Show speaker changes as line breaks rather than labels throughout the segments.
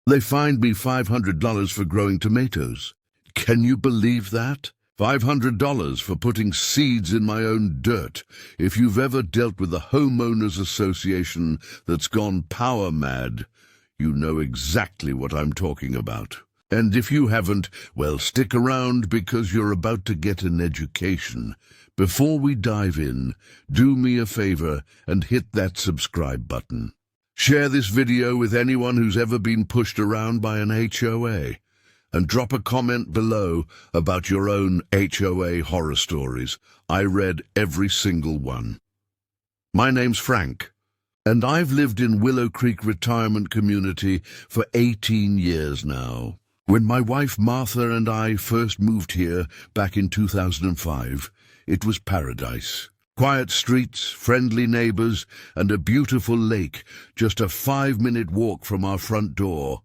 They fined me $500 for growing tomatoes. Can you believe that? $500 for putting seeds in my own dirt. If you've ever dealt with a homeowners association that's gone power mad, you know exactly what I'm talking about. And if you haven't, well, stick around because you're about to get an education. Before we dive in, do me a favor and hit that subscribe button. Share this video with anyone who's ever been pushed around by an HOA. And drop a comment below about your own HOA horror stories. I read every single one. My name's Frank, and I've lived in Willow Creek Retirement Community for 18 years now. When my wife Martha and I first moved here back in 2005, it was paradise. Quiet streets, friendly neighbors, and a beautiful lake just a 5-minute walk from our front door.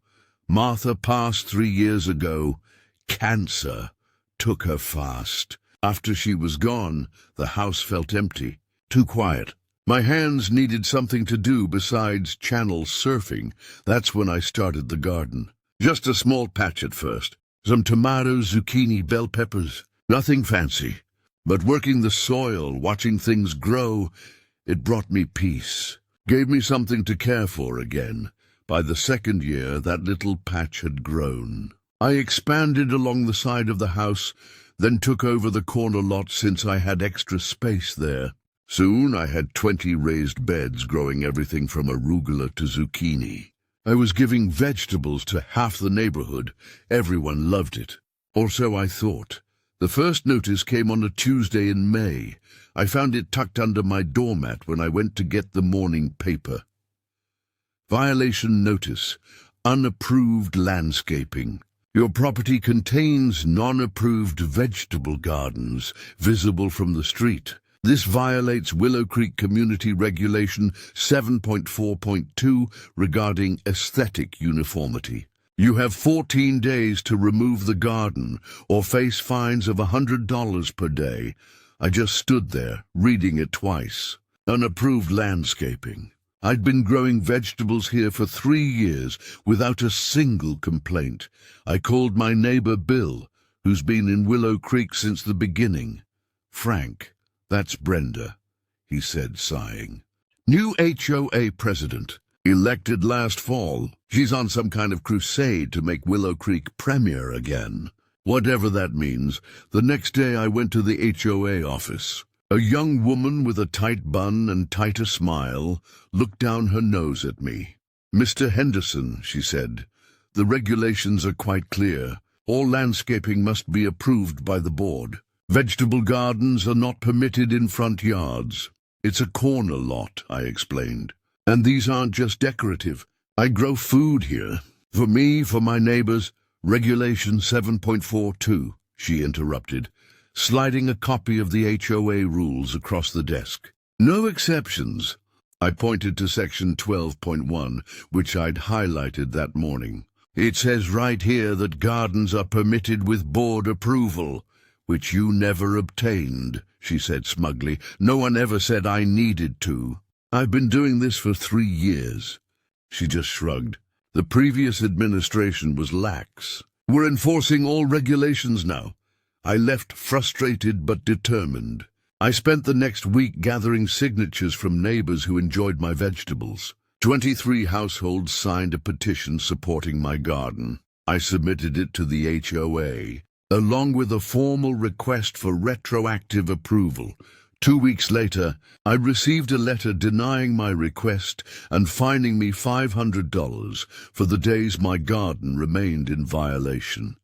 Martha passed 3 years ago. Cancer took her fast. After she was gone, the house felt empty, too quiet. My hands needed something to do besides channel surfing. That's when I started the garden. Just a small patch at first. Some tomatoes, zucchini, bell peppers. Nothing fancy. But working the soil, watching things grow, it brought me peace. Gave me something to care for again. By the second year, that little patch had grown. I expanded along the side of the house, then took over the corner lot since I had extra space there. Soon I had 20 raised beds growing everything from arugula to zucchini. I was giving vegetables to half the neighborhood. Everyone loved it. Or so I thought. The first notice came on a Tuesday in May. I found it tucked under my doormat when I went to get the morning paper. Violation notice. Unapproved landscaping. Your property contains non-approved vegetable gardens visible from the street. This violates Willow Creek Community Regulation 7.4.2 regarding aesthetic uniformity. You have 14 days to remove the garden or face fines of $100 per day. I just stood there, reading it twice. Unapproved landscaping. I'd been growing vegetables here for 3 years without a single complaint. I called my neighbor Bill, who's been in Willow Creek since the beginning. Frank, that's Brenda, he said, sighing. New HOA president, elected last fall. She's on some kind of crusade to make Willow Creek premier again. Whatever that means, the next day I went to the HOA office. A young woman with a tight bun and tighter smile looked down her nose at me. "Mr. Henderson," she said, "the regulations are quite clear. All landscaping must be approved by the board. Vegetable gardens are not permitted in front yards." "It's a corner lot," I explained. "And these aren't just decorative. I grow food here. For me, for my neighbors. Regulation 7.42, she interrupted, sliding a copy of the HOA rules across the desk. "No exceptions." I pointed to section 12.1, which I'd highlighted that morning. "It says right here that gardens are permitted with board approval, which you never obtained," she said smugly. "No one ever said I needed to. I've been doing this for 3 years." She just shrugged. "The previous administration was lax. We're enforcing all regulations now." I left frustrated but determined. I spent the next week gathering signatures from neighbors who enjoyed my vegetables. 23 households signed a petition supporting my garden. I submitted it to the HOA, along with a formal request for retroactive approval. 2 weeks later, I received a letter denying my request and fining me $500 for the days my garden remained in violation.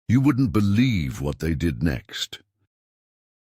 You wouldn't believe what they did next.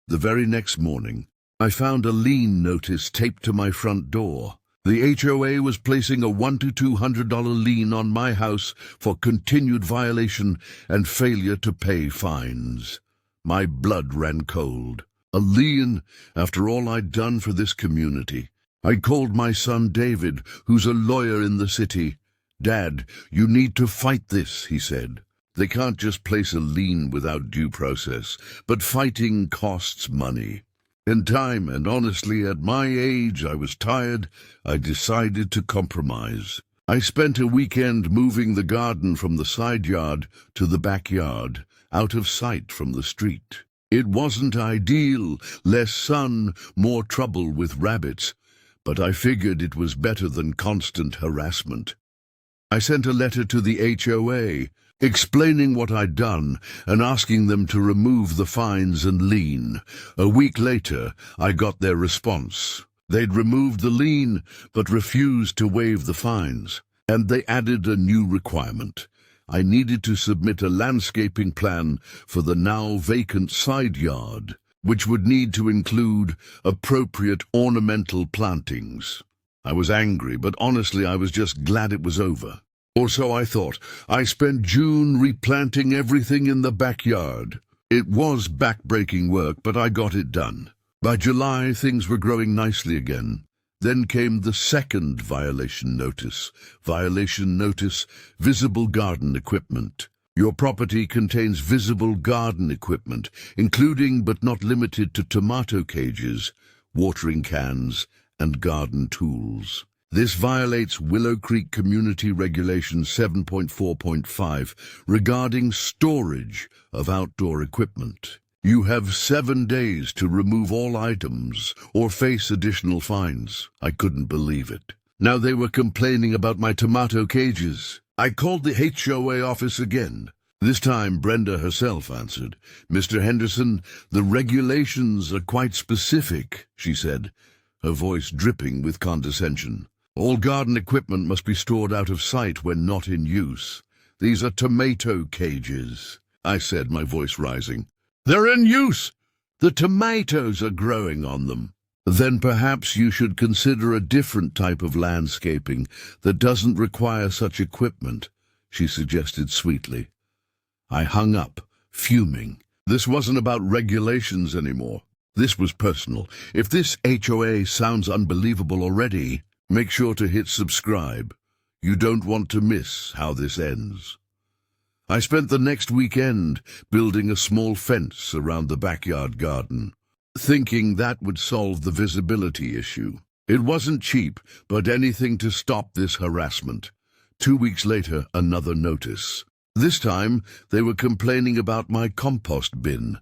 The very next morning, I found a lien notice taped to my front door. The HOA was placing a $100 to $200 lien on my house for continued violation and failure to pay fines. My blood ran cold. A lien after all I'd done for this community. I called my son David, who's a lawyer in the city. "Dad, you need to fight this," he said. "They can't just place a lien without due process, but fighting costs money and time, and honestly, at my age, I was tired. I decided to compromise. I spent a weekend moving the garden from the side yard to the backyard, out of sight from the street. It wasn't ideal, less sun, more trouble with rabbits, but I figured it was better than constant harassment. I sent a letter to the HOA, explaining what I'd done and asking them to remove the fines and lien. A week later, I got their response. They'd removed the lien, but refused to waive the fines. And they added a new requirement. I needed to submit a landscaping plan for the now vacant side yard, which would need to include appropriate ornamental plantings. I was angry, but honestly I was just glad it was over. Or so I thought. I spent June replanting everything in the backyard. It was back-breaking work, but I got it done. By July, things were growing nicely again. Then came the second violation notice. Violation notice, visible garden equipment. Your property contains visible garden equipment, including but not limited to tomato cages, watering cans, and garden tools. This violates Willow Creek Community Regulation 7.4.5 regarding storage of outdoor equipment. You have 7 days to remove all items or face additional fines. I couldn't believe it. Now they were complaining about my tomato cages. I called the HOA office again. This time Brenda herself answered. "Mr. Henderson, the regulations are quite specific," she said, her voice dripping with condescension. "All garden equipment must be stored out of sight when not in use. These are tomato cages," I said, my voice rising. "They're in use. The tomatoes are growing on them." "Then perhaps you should consider a different type of landscaping that doesn't require such equipment," she suggested sweetly. I hung up, fuming. This wasn't about regulations anymore. This was personal. If this HOA sounds unbelievable already, make sure to hit subscribe. You don't want to miss how this ends. I spent the next weekend building a small fence around the backyard garden, thinking that would solve the visibility issue. It wasn't cheap, but anything to stop this harassment. 2 weeks later, another notice. This time, they were complaining about my compost bin,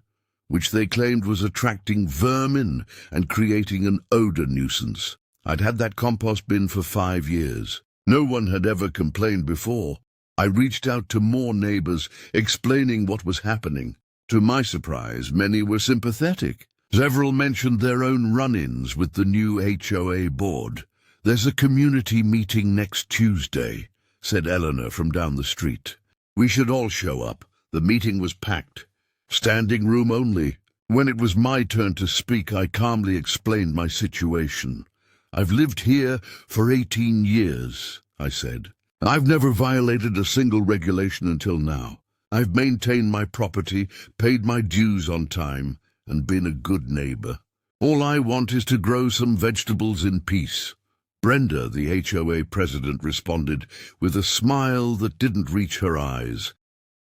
which they claimed was attracting vermin and creating an odor nuisance. I'd had that compost bin for 5 years. No one had ever complained before. I reached out to more neighbors, explaining what was happening. To my surprise, many were sympathetic. Several mentioned their own run-ins with the new HOA board. "There's a community meeting next Tuesday," said Eleanor from down the street. "We should all show up." The meeting was packed. Standing room only. When it was my turn to speak, I calmly explained my situation. "I've lived here for 18 years," I said. "I've never violated a single regulation until now. I've maintained my property, paid my dues on time, and been a good neighbor. All I want is to grow some vegetables in peace." Brenda, the HOA president, responded with a smile that didn't reach her eyes.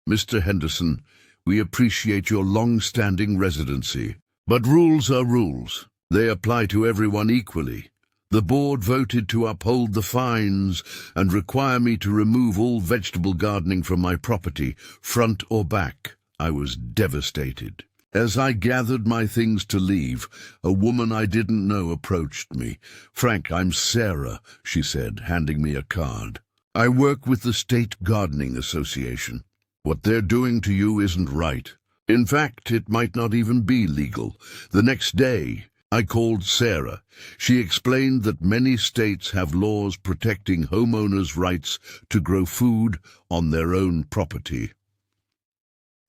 "Mr. Henderson, we appreciate your long-standing residency. But rules are rules. They apply to everyone equally. The board voted to uphold the fines and require me to remove all vegetable gardening from my property, front or back." I was devastated. As I gathered my things to leave, a woman I didn't know approached me. "Frank, I'm Sarah," she said, handing me a card. "I work with the State Gardening Association. What they're doing to you isn't right. In fact, it might not even be legal." The next day, I called Sarah. She explained that many states have laws protecting homeowners' rights to grow food on their own property.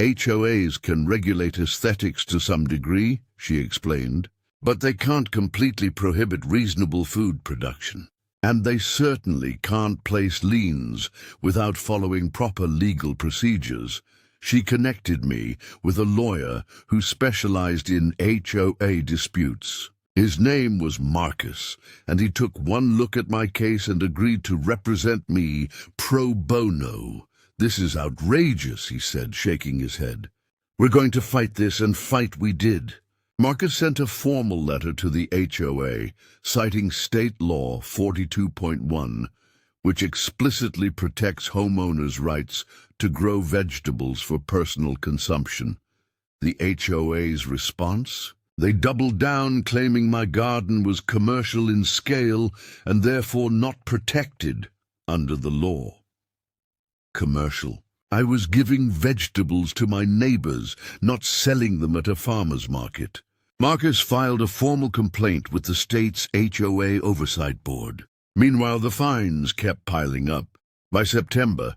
HOAs can regulate aesthetics to some degree, she explained, but they can't completely prohibit reasonable food production. And they certainly can't place liens without following proper legal procedures. She connected me with a lawyer who specialized in HOA disputes. His name was Marcus, and he took one look at my case and agreed to represent me pro bono. "This is outrageous," he said, shaking his head. "We're going to fight this, and fight we did." Marcus sent a formal letter to the HOA, citing State Law 42.1, which explicitly protects homeowners' rights to grow vegetables for personal consumption. The HOA's response? They doubled down, claiming my garden was commercial in scale and therefore not protected under the law. Commercial. I was giving vegetables to my neighbors, not selling them at a farmer's market. Marcus filed a formal complaint with the state's HOA Oversight Board. Meanwhile, the fines kept piling up. By September,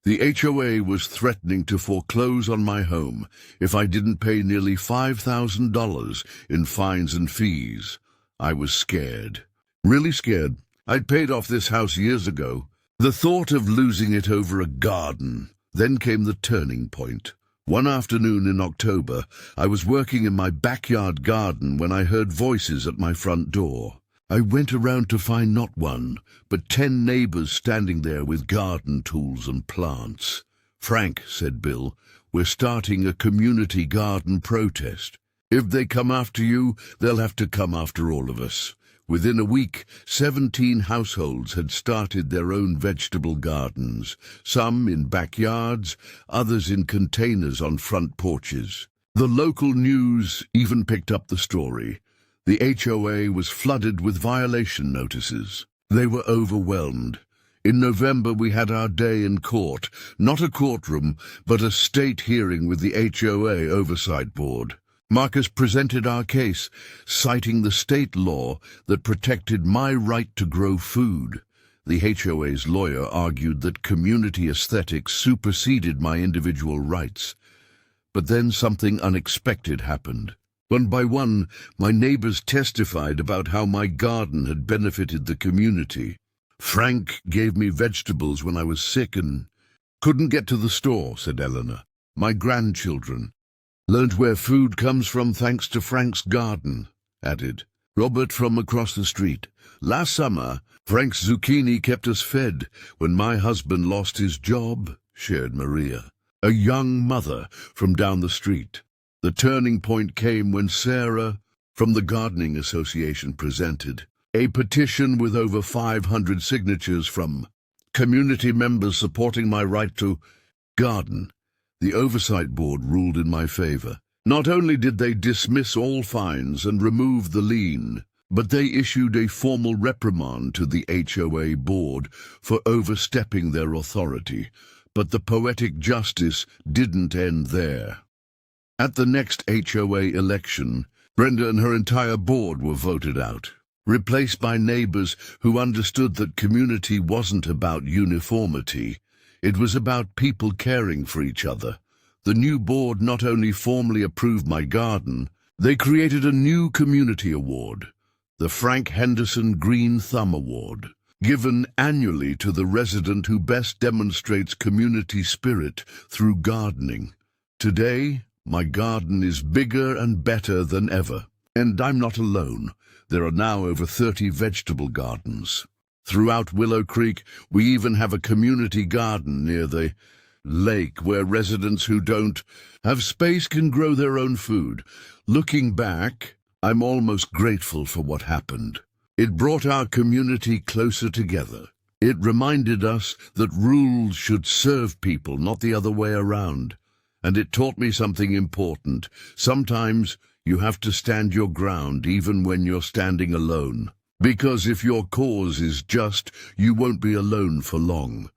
the HOA was threatening to foreclose on my home if I didn't pay nearly $5,000 in fines and fees. I was scared. Really scared. I'd paid off this house years ago. The thought of losing it over a garden. Then came the turning point. One afternoon in October, I was working in my backyard garden when I heard voices at my front door. I went around to find not one, but 10 neighbors standing there with garden tools and plants. "Frank," said Bill, "we're starting a community garden protest. If they come after you, they'll have to come after all of us." Within a week, 17 households had started their own vegetable gardens, some in backyards, others in containers on front porches. The local news even picked up the story. The HOA was flooded with violation notices. They were overwhelmed. In November, we had our day in court, not a courtroom, but a state hearing with the HOA Oversight Board. Marcus presented our case, citing the state law that protected my right to grow food. The HOA's lawyer argued that community aesthetics superseded my individual rights. But then something unexpected happened. One by one, my neighbors testified about how my garden had benefited the community. "Frank gave me vegetables when I was sick and couldn't get to the store," said Eleanor. "My grandchildren learned where food comes from thanks to Frank's garden," added Robert from across the street. "Last summer, Frank's zucchini kept us fed when my husband lost his job," shared Maria, a young mother from down the street. The turning point came when Sarah from the Gardening Association presented a petition with over 500 signatures from community members supporting my right to garden. The Oversight Board ruled in my favor. Not only did they dismiss all fines and remove the lien, but they issued a formal reprimand to the HOA board for overstepping their authority. But the poetic justice didn't end there. At the next HOA election, Brenda and her entire board were voted out, replaced by neighbors who understood that community wasn't about uniformity. It was about people caring for each other. The new board not only formally approved my garden, they created a new community award, the Frank Henderson Green Thumb Award, given annually to the resident who best demonstrates community spirit through gardening. Today, my garden is bigger and better than ever, and I'm not alone. There are now over 30 vegetable gardens. Throughout Willow Creek, we even have a community garden near the lake where residents who don't have space can grow their own food. Looking back, I'm almost grateful for what happened. It brought our community closer together. It reminded us that rules should serve people, not the other way around. And it taught me something important. Sometimes you have to stand your ground even when you're standing alone. Because if your cause is just, you won't be alone for long.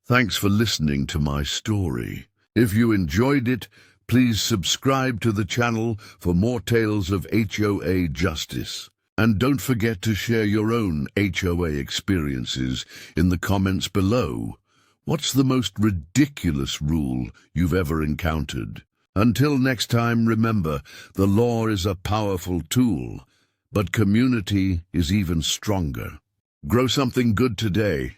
Thanks for listening to my story. If you enjoyed it, please subscribe to the channel for more tales of HOA justice. And don't forget to share your own HOA experiences in the comments below. What's the most ridiculous rule you've ever encountered? Until next time, remember, the law is a powerful tool, but community is even stronger. Grow something good today.